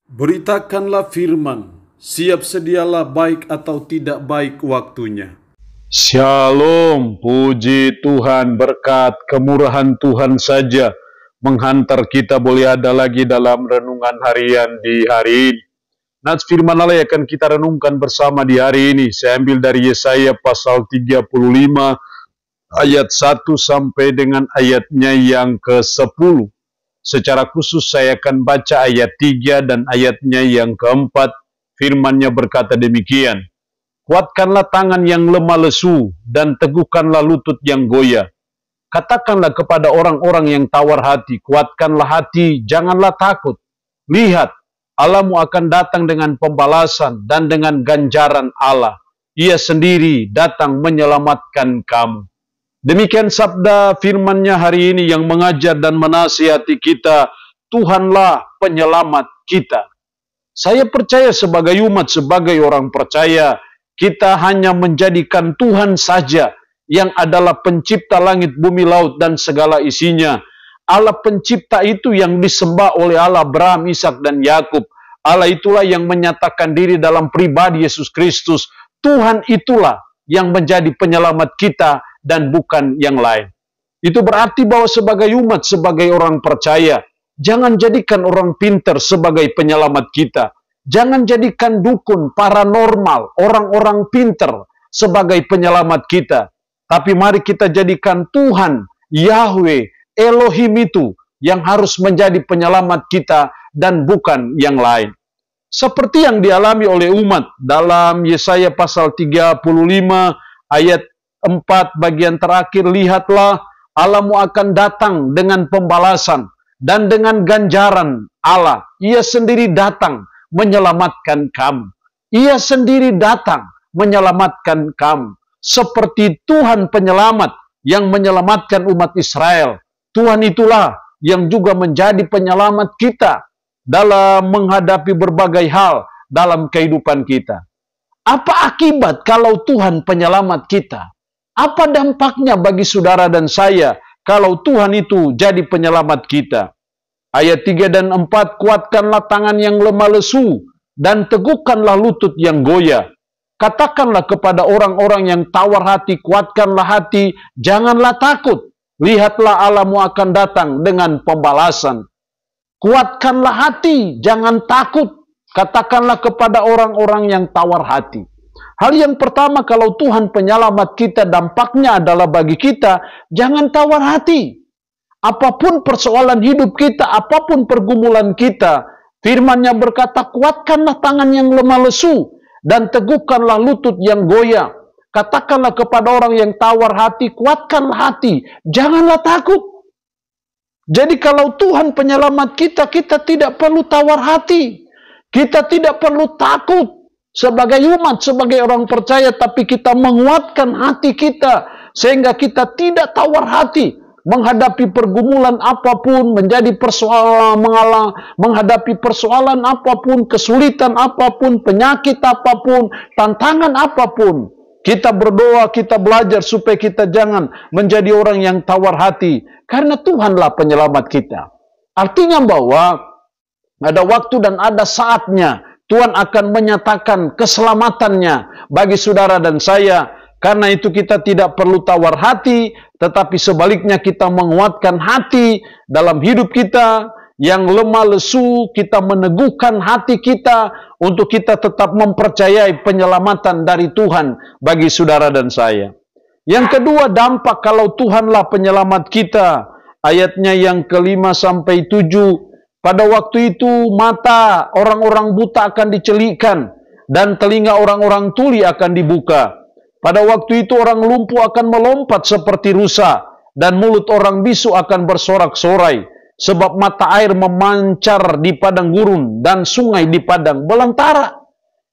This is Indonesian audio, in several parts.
Beritakanlah firman, siap sedialah baik atau tidak baik waktunya. Shalom, puji Tuhan, berkat kemurahan Tuhan saja menghantar kita boleh ada lagi dalam renungan harian di hari ini. Nats firman Allah yang akan kita renungkan bersama di hari ini, saya ambil dari Yesaya pasal 35 ayat 1 sampai dengan ayatnya yang ke-10. Secara khusus saya akan baca ayat 3 dan ayatnya yang ke-4. Firman-Nya berkata demikian. Kuatkanlah tangan yang lemah lesu dan teguhkanlah lutut yang goyah. Katakanlah kepada orang-orang yang tawar hati, kuatkanlah hati, janganlah takut. Lihat, Allahmu akan datang dengan pembalasan dan dengan ganjaran Allah. Ia sendiri datang menyelamatkan kamu. Demikian sabda firman-Nya hari ini yang mengajar dan menasihati kita, Tuhanlah penyelamat kita. Saya percaya sebagai umat, sebagai orang percaya, kita hanya menjadikan Tuhan saja yang adalah pencipta langit, bumi, laut, dan segala isinya. Allah pencipta itu yang disembah oleh Allah Abraham, Ishak, dan Yakub. Allah itulah yang menyatakan diri dalam pribadi Yesus Kristus. Tuhan itulah yang menjadi penyelamat kita dan bukan yang lain. Itu berarti bahwa sebagai umat, sebagai orang percaya, jangan jadikan orang pintar sebagai penyelamat kita. Jangan jadikan dukun, paranormal, orang-orang pintar sebagai penyelamat kita. Tapi mari kita jadikan Tuhan, Yahweh, Elohim itu yang harus menjadi penyelamat kita dan bukan yang lain. Seperti yang dialami oleh umat dalam Yesaya pasal 35 ayat 4 bagian terakhir, lihatlah Allahmu akan datang dengan pembalasan dan dengan ganjaran Allah. Ia sendiri datang menyelamatkan kamu. Ia sendiri datang menyelamatkan kamu. Seperti Tuhan penyelamat yang menyelamatkan umat Israel. Tuhan itulah yang juga menjadi penyelamat kita dalam menghadapi berbagai hal dalam kehidupan kita. Apa akibat kalau Tuhan penyelamat kita? Apa dampaknya bagi saudara dan saya kalau Tuhan itu jadi penyelamat kita? Ayat 3 dan 4, kuatkanlah tangan yang lemah lesu dan teguhkanlah lutut yang goyah. Katakanlah kepada orang-orang yang tawar hati, kuatkanlah hati, janganlah takut. Lihatlah Allahmu akan datang dengan pembalasan. Kuatkanlah hati, jangan takut. Katakanlah kepada orang-orang yang tawar hati. Hal yang pertama, kalau Tuhan penyelamat kita, dampaknya adalah bagi kita, jangan tawar hati. Apapun persoalan hidup kita, apapun pergumulan kita, firman-Nya berkata, kuatkanlah tangan yang lemah lesu, dan teguhkanlah lutut yang goyah. Katakanlah kepada orang yang tawar hati, kuatkanlah hati, janganlah takut. Jadi kalau Tuhan penyelamat kita, kita tidak perlu tawar hati. Kita tidak perlu takut. Sebagai umat, sebagai orang percaya, tapi kita menguatkan hati kita sehingga kita tidak tawar hati menghadapi pergumulan apapun, menjadi persoalan, menghadapi persoalan apapun, kesulitan apapun, penyakit apapun, tantangan apapun. Kita berdoa, kita belajar supaya kita jangan menjadi orang yang tawar hati, karena Tuhanlah penyelamat kita. Artinya bahwa ada waktu dan ada saatnya Tuhan akan menyatakan keselamatannya bagi saudara dan saya. Karena itu kita tidak perlu tawar hati, tetapi sebaliknya kita menguatkan hati dalam hidup kita yang lemah lesu. Kita meneguhkan hati kita untuk kita tetap mempercayai penyelamatan dari Tuhan bagi saudara dan saya. Yang kedua, dampak kalau Tuhanlah penyelamat kita. Ayatnya yang ke-5 sampai 7. Pada waktu itu mata orang-orang buta akan dicelikkan dan telinga orang-orang tuli akan dibuka. Pada waktu itu orang lumpuh akan melompat seperti rusa dan mulut orang bisu akan bersorak-sorai. Sebab mata air memancar di padang gurun dan sungai di padang belantara.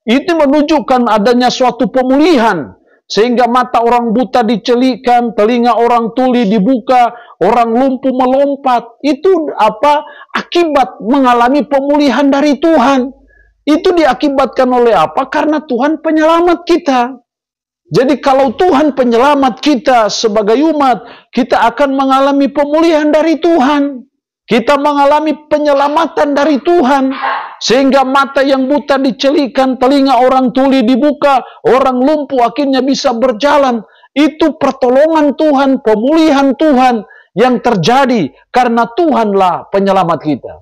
Itu menunjukkan adanya suatu pemulihan. Sehingga mata orang buta dicelikkan, telinga orang tuli dibuka, orang lumpuh melompat. Itu apa? Akibat mengalami pemulihan dari Tuhan. Itu diakibatkan oleh apa? Karena Tuhan penyelamat kita. Jadi kalau Tuhan penyelamat kita sebagai umat, kita akan mengalami pemulihan dari Tuhan. Kita mengalami penyelamatan dari Tuhan. Sehingga mata yang buta dicelikan, telinga orang tuli dibuka, orang lumpuh akhirnya bisa berjalan. Itu pertolongan Tuhan, pemulihan Tuhan yang terjadi karena Tuhanlah penyelamat kita.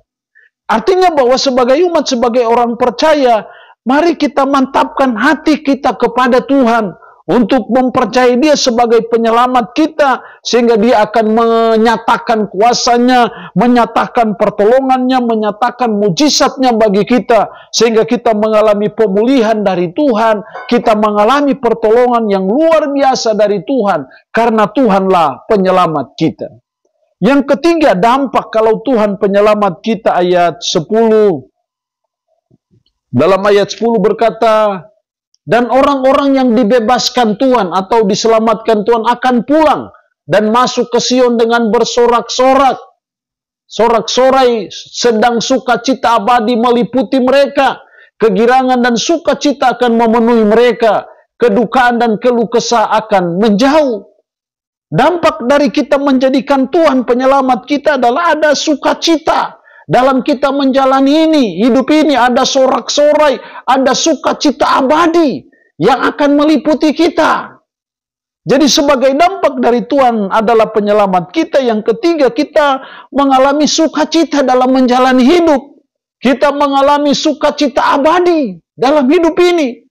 Artinya bahwa sebagai umat, sebagai orang percaya, mari kita mantapkan hati kita kepada Tuhan untuk mempercayai Dia sebagai penyelamat kita, sehingga Dia akan menyatakan kuasanya, menyatakan pertolongannya, menyatakan mujizatnya bagi kita, sehingga kita mengalami pemulihan dari Tuhan, kita mengalami pertolongan yang luar biasa dari Tuhan, karena Tuhanlah penyelamat kita. Yang ketiga, dampak kalau Tuhan penyelamat kita, ayat 10. Dalam ayat 10 berkata, dan orang-orang yang dibebaskan Tuhan atau diselamatkan Tuhan akan pulang dan masuk ke Sion dengan bersorak-sorak. Sorak-sorai, sedang sukacita abadi meliputi mereka. Kegirangan dan sukacita akan memenuhi mereka. Kedukaan dan keluh kesah akan menjauh. Dampak dari kita menjadikan Tuhan penyelamat kita adalah ada sukacita. Dalam kita menjalani ini, hidup ini ada sorak-sorai, ada sukacita abadi yang akan meliputi kita. Jadi sebagai dampak dari Tuhan adalah penyelamat kita. Yang ketiga, kita mengalami sukacita dalam menjalani hidup. Kita mengalami sukacita abadi dalam hidup ini.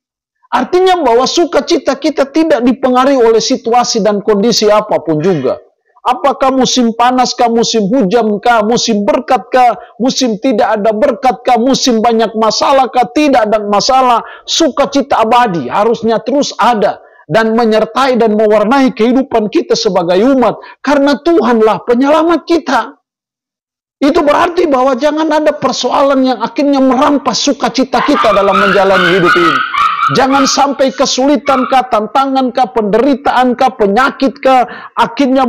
Artinya bahwa sukacita kita tidak dipengaruhi oleh situasi dan kondisi apapun juga. Apakah musim panas kah, musim hujan kah, musim berkat kah, musim tidak ada berkat kah, musim banyak masalah kah, tidak ada masalah. Sukacita abadi harusnya terus ada dan menyertai dan mewarnai kehidupan kita sebagai umat. Karena Tuhanlah penyelamat kita. Itu berarti bahwa jangan ada persoalan yang akhirnya merampas sukacita kita dalam menjalani hidup ini. Jangan sampai kesulitan kah, tantangan kah, penderitaan kah, penyakit kah, akhirnya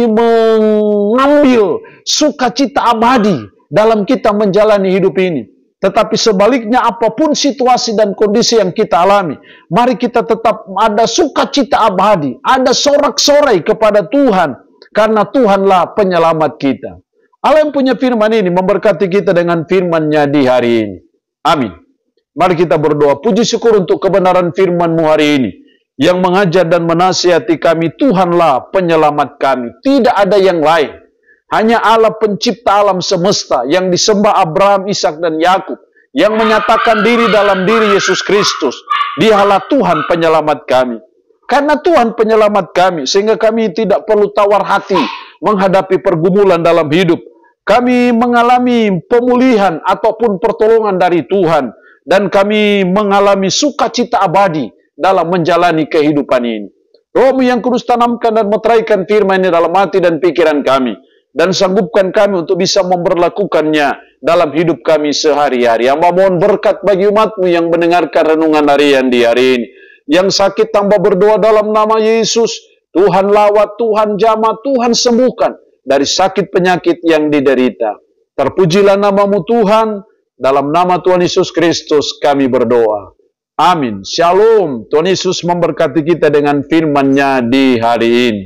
mengambil sukacita abadi dalam kita menjalani hidup ini. Tetapi sebaliknya, apapun situasi dan kondisi yang kita alami, mari kita tetap ada sukacita abadi, ada sorak-sorai kepada Tuhan, karena Tuhanlah penyelamat kita. Allah yang punya firman ini memberkati kita dengan firman-Nya di hari ini. Amin. Mari kita berdoa. Puji syukur untuk kebenaran firman-Mu hari ini, yang mengajar dan menasihati kami. Tuhanlah penyelamat kami. Tidak ada yang lain. Hanya Allah pencipta alam semesta, yang disembah Abraham, Ishak dan Yakub, yang menyatakan diri dalam diri Yesus Kristus. Dialah Tuhan penyelamat kami. Karena Tuhan penyelamat kami, sehingga kami tidak perlu tawar hati menghadapi pergumulan dalam hidup. Kami mengalami pemulihan ataupun pertolongan dari Tuhan. Dan kami mengalami sukacita abadi dalam menjalani kehidupan ini. Roh-Mu yang kudus tanamkan dan meteraikan firman ini dalam hati dan pikiran kami. Dan sanggupkan kami untuk bisa memberlakukannya dalam hidup kami sehari-hari. Hamba mohon berkat bagi umat-Mu yang mendengarkan renungan harian di hari ini. Yang sakit tambah berdoa dalam nama Yesus. Tuhan lawat, Tuhan jamah, Tuhan sembuhkan dari sakit penyakit yang diderita. Terpujilah nama-Mu Tuhan. Dalam nama Tuhan Yesus Kristus kami berdoa. Amin. Shalom. Tuhan Yesus memberkati kita dengan firman-Nya di hari ini.